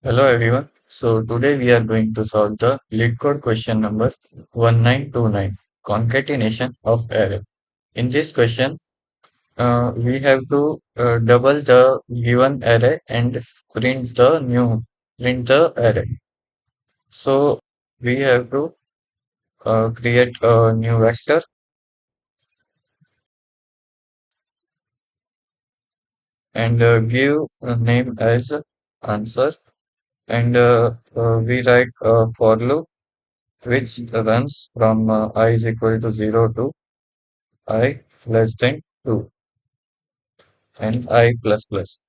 Hello everyone. So today we are going to solve the LeetCode question number 1929, concatenation of array. In this question, we have to double the given array and print the array. So we have to create a new vector and give a name as answer, and we write a for loop which runs from I is equal to 0 to I less than 2 and I plus plus.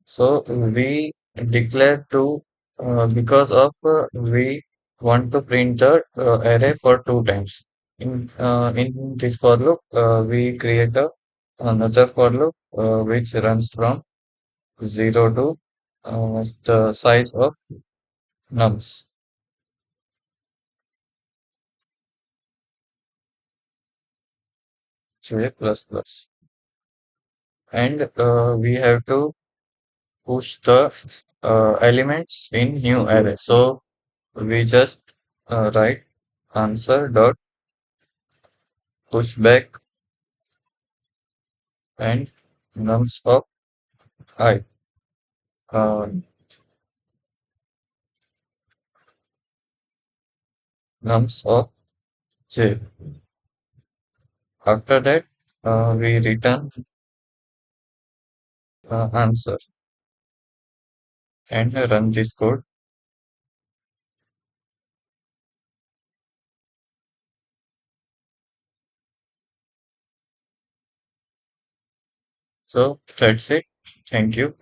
So we declare 2 because of we want to print the array for 2 times. In this for loop, we create another for loop which runs from 0 to the size of nums J plus plus. And we have to push the elements in new array. So we just write answer dot push back and nums of I, uh, nums of j. After that, we return answer and run this code. So that's it. Thank you.